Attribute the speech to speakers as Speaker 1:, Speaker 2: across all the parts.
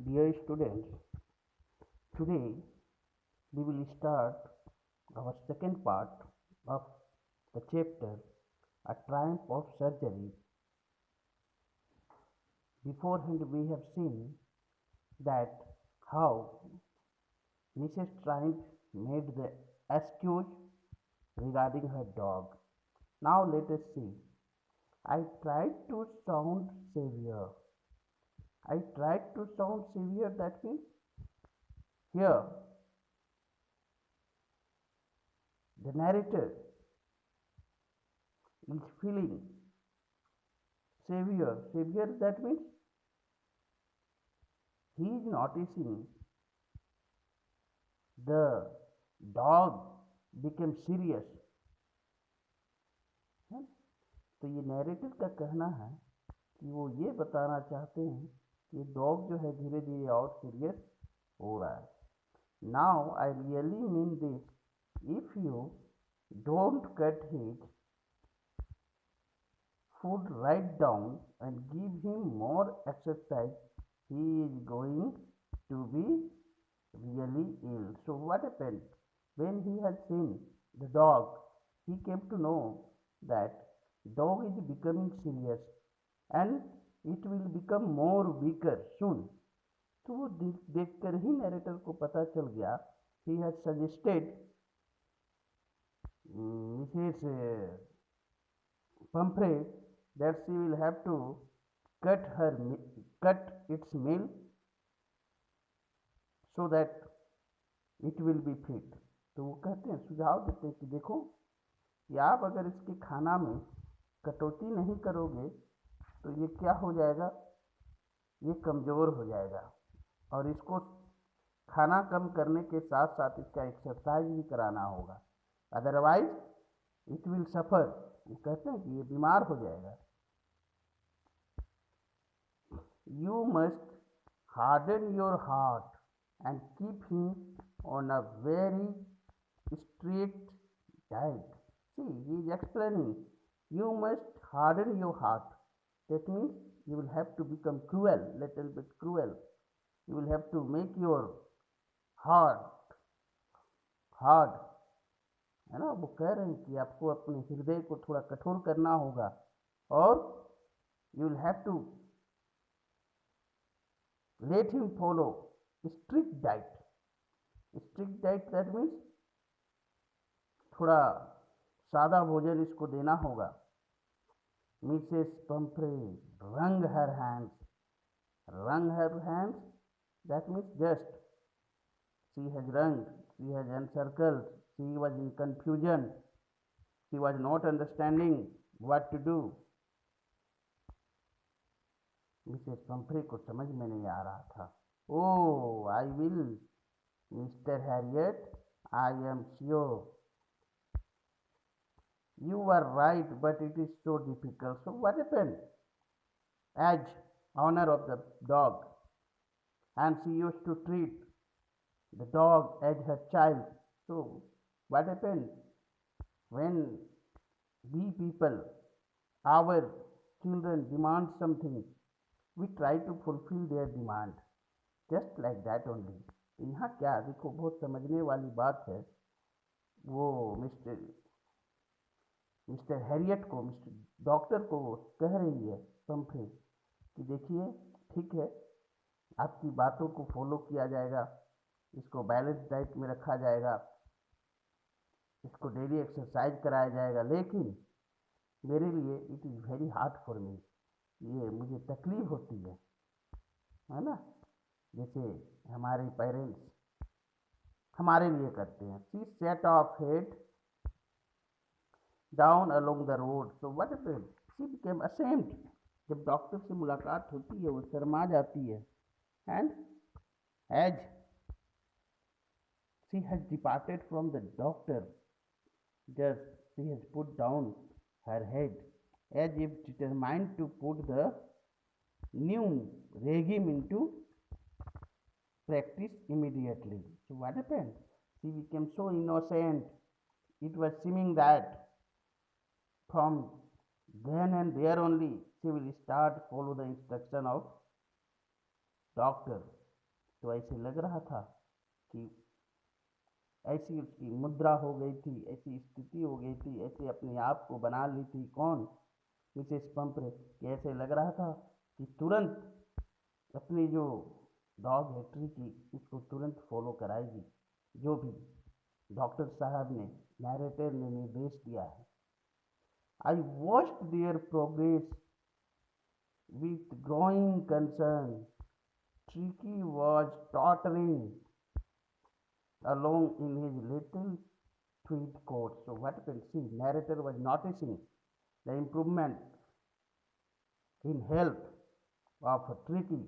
Speaker 1: Dear students, today we will start our second part of the chapter A Triumph of Surgery. Beforehand, we have seen that how Mrs. Triumph made the excuse regarding her dog. Now let us see. I tried to sound severe. I tried to sound severe, that means here the narrator is feeling severe. Severe, that means he is noticing the dog became serious. है? तो ये narrative का कहना है कि वो ये बताना चाहते हैं कि डॉग जो है धीरे धीरे और सीरियस हो रहा है. Now I really mean this. If you don't cut his food right down and give him more exercise, he is going to be really ill. So what happened? When he had seen the dog, he came to know that dog is becoming serious and it will become more weaker soon. तो वो देखकर ही narrator को पता चल गया. He had suggested Mrs. Pumphrey that she will have to cut its meal so that it will be fit. तो वो कहते हैं, सुझाव देते हैं कि देखो कि आप अगर इसके खाना में कटौती नहीं करोगे तो ये क्या हो जाएगा, ये कमज़ोर हो जाएगा और इसको खाना कम करने के साथ साथ इसका एक्सरसाइज भी कराना होगा, अदरवाइज इट विल सफ़र. वो कहते हैं कि ये बीमार हो जाएगा. You must harden your heart and keep him on a very strict diet. See, he is explaining. You must harden your heart. That means you will have to become cruel, little bit cruel. You will have to make your heart hard. है ना. वो कह रहे हैं कि आपको अपने हृदय को थोड़ा कठोर करना होगा और you will have to let him follow strict diet. Strict diet, that means थोड़ा सादा भोजन इसको देना होगा. Mrs. Pumphrey wrung her hands. Wrung her hands, that means just she has wrung, she has encircled, she was in confusion, she was not understanding what to do. Mrs Pomfrey को समझ में नहीं आ रहा था. Oh I will Mr Harriet, I am sure you are right, but it is so difficult. So what happened? As owner of the dog, and she used to treat the dog as her child. So what happened? When we people, our children demand something, we try to fulfill their demand, just like that only. यहाँ क्या देखो, बहुत समझने वाली बात है. वो mister Harriet को, मिस्टर डॉक्टर को कह रही है पंफ्रे कि देखिए ठीक है, आपकी बातों को फॉलो किया जाएगा, इसको बैलेंस डाइट में रखा जाएगा, इसको डेली एक्सरसाइज कराया जाएगा, लेकिन मेरे लिए it is very hard for me. ये मुझे तकलीफ होती है ना. जैसे हमारे पेरेंट्स हमारे लिए करते हैं. She set off head down along the road. So what happened? She became ashamed. जब डॉक्टर से मुलाकात होती है वो शर्मा जाती है. And as she has departed from the doctor, just she has put down her head as if determined to put the new regime into practice immediately. So what happened? She became so innocent. It was seeming that from then and there only she will start follow the instruction of doctor. तो ऐसे लग रहा था कि ऐसी उसकी मुद्रा हो गई थी, ऐसी स्थिति हो गई थी, ऐसे अपने आप को बना ली थी कौन, मिसेस पंपरे, कि ऐसे लग रहा था कि तुरंत अपनी जो डॉग है ट्रिकी उसको तुरंत फॉलो कराएगी, जो भी डॉक्टर साहब ने, नैरेटर ने निर्देश दिया है। I watched there progress with growing concern. Tricky was tottering along in his little tweed coat. So what happened? See, narrator was noticing the improvement in health of Tricky.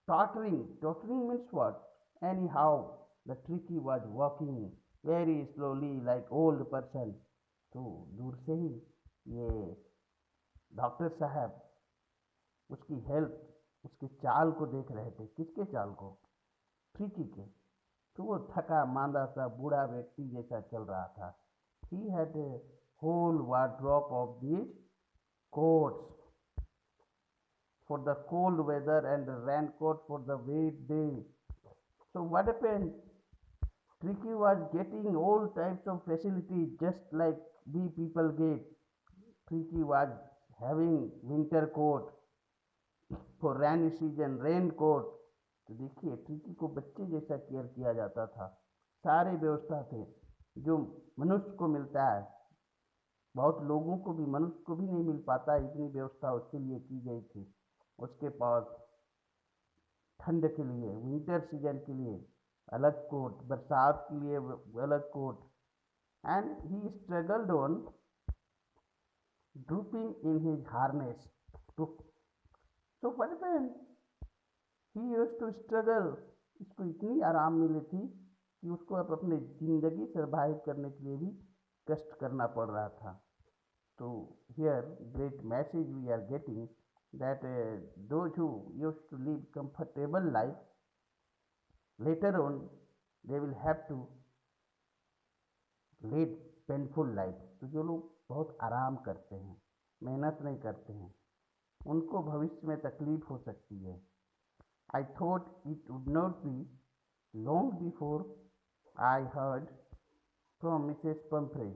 Speaker 1: Tottering means what? Anyhow, the Tricky was walking very slowly like old person. तो दूर से ही ये doctor साहब उसकी health, उसकी चाल को देख रहे थे। किसके चाल को? ट्रिकी के। तो वो थका मांदा सा बूढ़ा व्यक्ति जैसा चल रहा था। He had a whole wardrobe of these coats for the cold weather and rain coat for the wet day. So what happened? Tricky was getting all types of facilities just like we people get. Tricky was having winter coat, for rainy season rain coat. तो देखिए tricky को बच्चे जैसा care किया जाता था, सारे व्यवस्था थे जो मनुष्य को मिलता है। बहुत लोगों को भी, मनुष्य को भी नहीं मिल पाता, इतनी व्यवस्था उसके लिए की गई थी। उसके पास ठंड के लिए, विंटर सीजन के लिए अलग कोट, बरसात के लिए अलग coat. And he struggled on drooping in his harness to, so what happened? He used to struggle. इसको इतनी आराम मिली थी कि उसको अब अपनी जिंदगी सर्वाइव करने के लिए भी कष्ट करना पड़ रहा था। तो here great message we are getting that those who used to live comfortable life, later on they will have to lead painful life. तो जो लोग बहुत आराम करते हैं, मेहनत नहीं करते हैं, उनको भविष्य में तकलीफ हो सकती है। I thought it would not be long before I heard from Mrs. Pumphrey.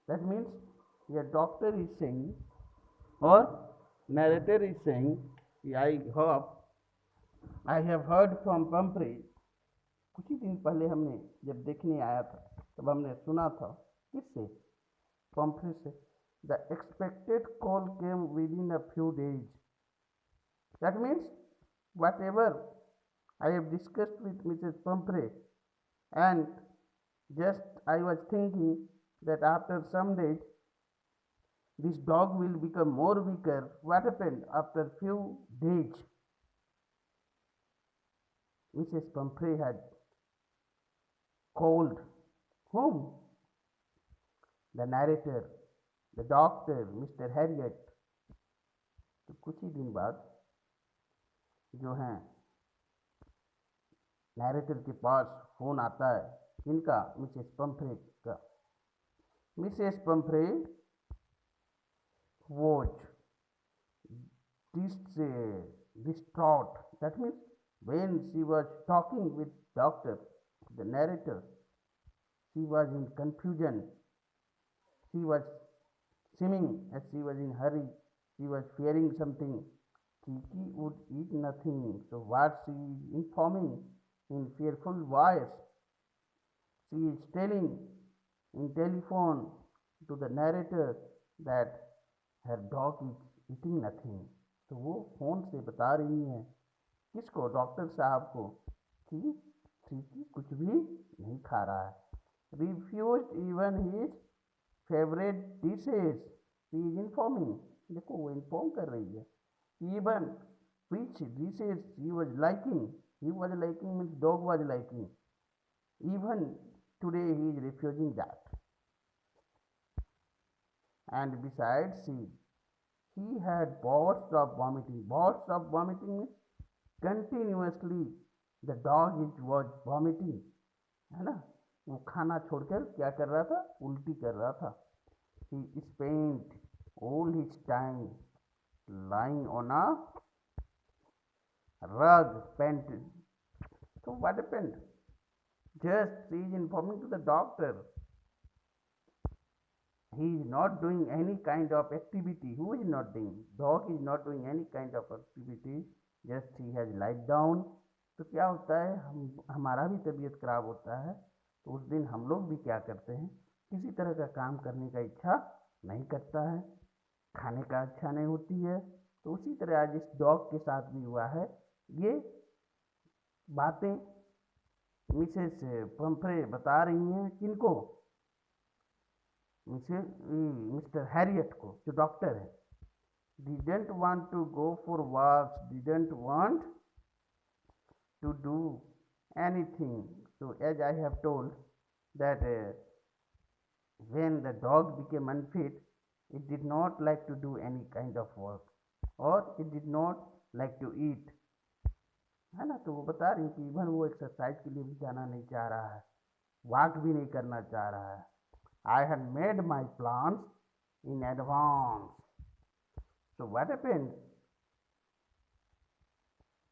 Speaker 1: That means your doctor is saying or narrator is saying, I hope I have heard from Pumphrey. कुछ ही दिन पहले हमने जब देखने आया था तब हमने सुना था। किससे? Pumphrey से। The expected call came within a few days. That means whatever I have discussed with Mrs. Pumphrey, and just I was thinking that after some days this dog will become more weaker. What happened? After few days Mrs. Pumphrey had called whom? The narrator, the doctor, Mr. Harriet. तो कुछ ही दिन बाद जो है narrator के पास phone आता है। किनका? मिसेस पंफ्रे का। Mrs Pomfrey was distraught. That means when she was talking with doctor, the narrator, she was in confusion. She was seeming as she was in hurry. She was fearing something. Kiki would eat nothing. So what she is informing in fearful voice, she is telling in telephone to the narrator that her dog is eating nothing. तो वो phone से बता रही है किसको? Doctor साहब को कि ट्रिकी कुछ भी नहीं खा रहा है। Refused even his favourite dishes. She is informing. देखो वो इन्फॉर्म कर रही है। Even which dishes he was liking. He was liking means dog was liking. Even today he is refusing that. And besides, he had bouts of vomiting. Bouts of vomiting means continuously the dog was vomiting, है ना? वो खाना छोड़कर क्या कर रहा था? उल्टी कर रहा था। He spent all his time lying on a rug, pant. So what happened? Just she is informing to the doctor. He is not doing any kind of activity. Who is not doing? Dog is not doing any kind of activity. Just he has lied down. तो क्या होता है, हमारा भी तबीयत खराब होता है, तो उस दिन हम लोग भी क्या करते हैं, किसी तरह का काम करने का इच्छा नहीं करता है, खाने का इच्छा नहीं होती है। तो उसी तरह आज इस डॉग के साथ भी हुआ है। ये बातें मिसेस पंफ्रे बता रही हैं किनको? मिस्टर हैरियट को, जो डॉक्टर है। Didn't want to go for walks, didn't want to do anything. So as I have told that when the dog became unfit, it did not like to do any kind of work or it did not like to eat, है ना। तो वो बता रही कि even वो exercise के लिए भी जाना नहीं चाह रहा है, वॉक भी नहीं करना चाह रहा है। I had made my plans in advance. So what happened?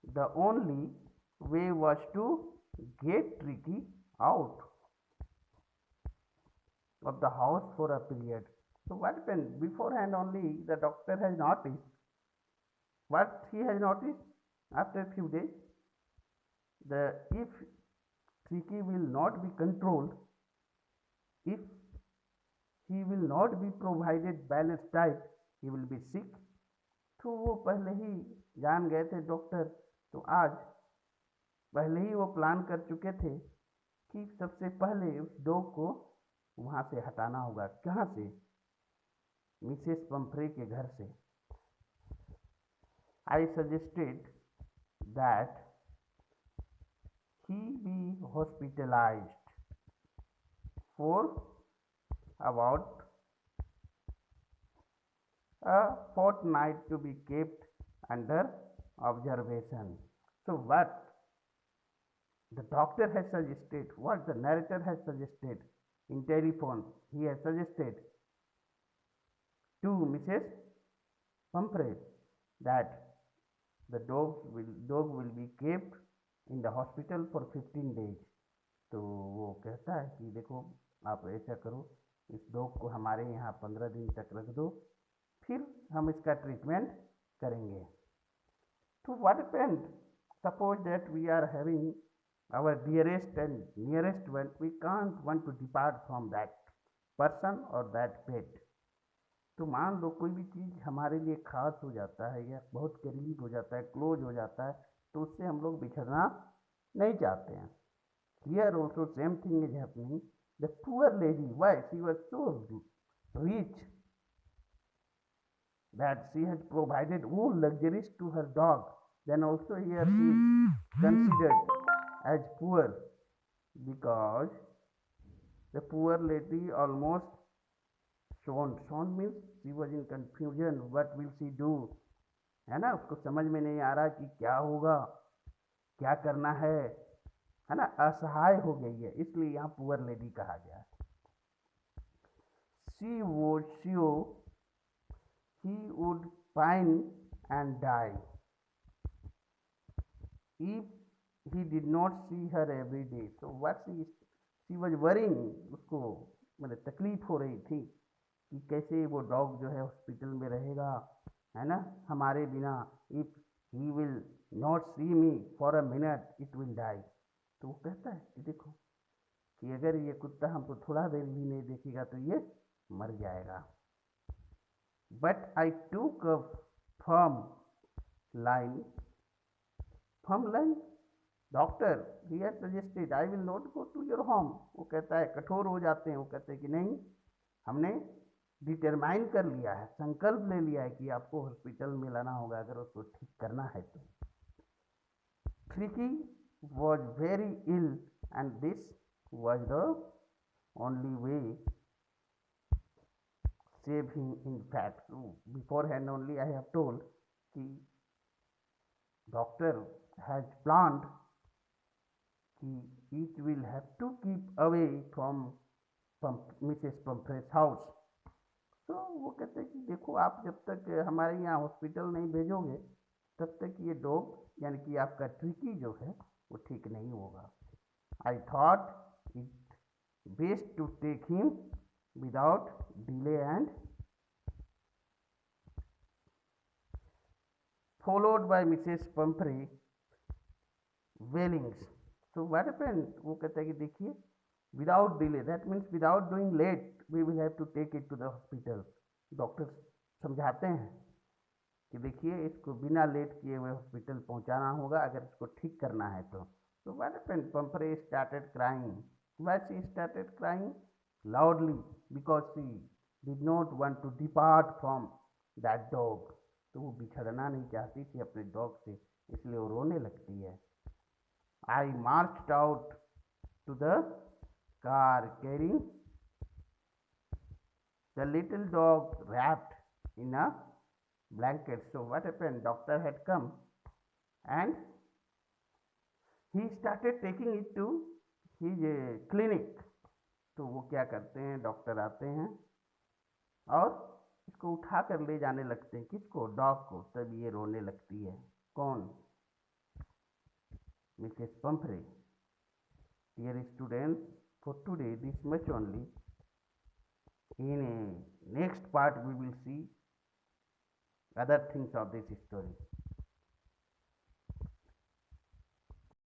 Speaker 1: The only way was to get Tricky out of the house for a period. So what happened? Beforehand only the doctor has noticed. What he has noticed? After a few days, if Tricky will not be controlled, if he will not be provided balanced diet, he will be sick. तो वो पहले ही जान गए थे doctor. तो आज पहले ही वो प्लान कर चुके थे कि सबसे पहले उस डॉग को वहाँ से हटाना होगा। कहाँ से? मिसेस पंफ्रे के घर से। I suggested that he be hospitalized for about a fortnight to be kept under observation. So what the doctor has suggested, what the narrator has suggested in telephone, he has suggested to Mrs. Pumphrey that the dog will be kept in the hospital for 15 days. तो वो कहता है कि देखो आप ऐसा करो, इस डॉग को हमारे यहाँ 15 दिन तक रख दो, फिर हम इसका ट्रीटमेंट करेंगे। तो what happened? Suppose that we are having our dearest and nearest one, we can't want to depart from that person or that pet. तो मान लो कोई भी चीज़ हमारे लिए खास हो जाता है या बहुत करीब हो जाता है, क्लोज हो जाता है, तो उससे हम लोग बिछड़ना नहीं चाहते हैं। Here also same thing is happening. The poor lady, why? She was so rich that she has provided all luxuries to her dog. Then also here she is considered as poor because the poor lady almost shone means she was in confusion. What will she do? है ना, उसको समझ में नहीं आ रहा कि क्या होगा, क्या करना है ना, असहाय हो गई है, इसलिए यहाँ पुअर लेडी कहा गया है। She was sure he would pine and die if he did not see her every day. So what she was worrying, उसको मतलब तकलीफ हो रही थी कि कैसे वो डॉग जो है हॉस्पिटल में रहेगा, है ना, हमारे बिना। If he will not see me for a minute it will die. तो वो कहता है कि देखो कि अगर ये कुत्ता हमको थोड़ा देर भी नहीं देखेगा तो ये मर जाएगा। But I took a firm line doctor he has suggested I will not go to your home. वो कहता है, कठोर हो जाते हैं, वो कहते हैं कि नहीं, हमने डिटरमाइन कर लिया है, संकल्प ले लिया है कि आपको हॉस्पिटल में लाना होगा अगर उसको ठीक करना है तो। Tricky was very ill and this was the only way save him. In fact, beforehand only I have told कि doctor has planned कि it will have to keep away from Mrs. Pumphrey's house. तो वो कहते हैं कि देखो आप जब तक हमारे यहाँ हॉस्पिटल नहीं भेजोगे तब तक ये डॉग यानी कि आपका ट्रिकी जो है वो ठीक नहीं होगा। I thought it best to take him without delay and followed by Mrs. Pumphrey Wellings. So what happened? वो कहता है कि देखिए without delay, that means without doing late, we will have to take it to the hospital. Doctor समझाते हैं कि देखिए इसको बिना लेट किए हुए हॉस्पिटल पहुंचाना होगा अगर इसको ठीक करना है तो। So what happened? Pumphrey started crying. Why she started crying? Loudly, because she did not want to depart from that dog. तो वो बिछड़ना नहीं चाहती थी अपने डॉग से, इसलिए वो रोने लगती है। I marched out to the car carrying the little dog wrapped in a blanket. So what happened? Doctor had come and he started taking it to his clinic. तो वो क्या करते हैं, डॉक्टर आते हैं और इसको उठा कर ले जाने लगते हैं, किसको, डॉग को। तब ये रोने लगती है। कौन, Mrs Pumphrey. Dear students, for today this much only. In next part we will see other things of this story.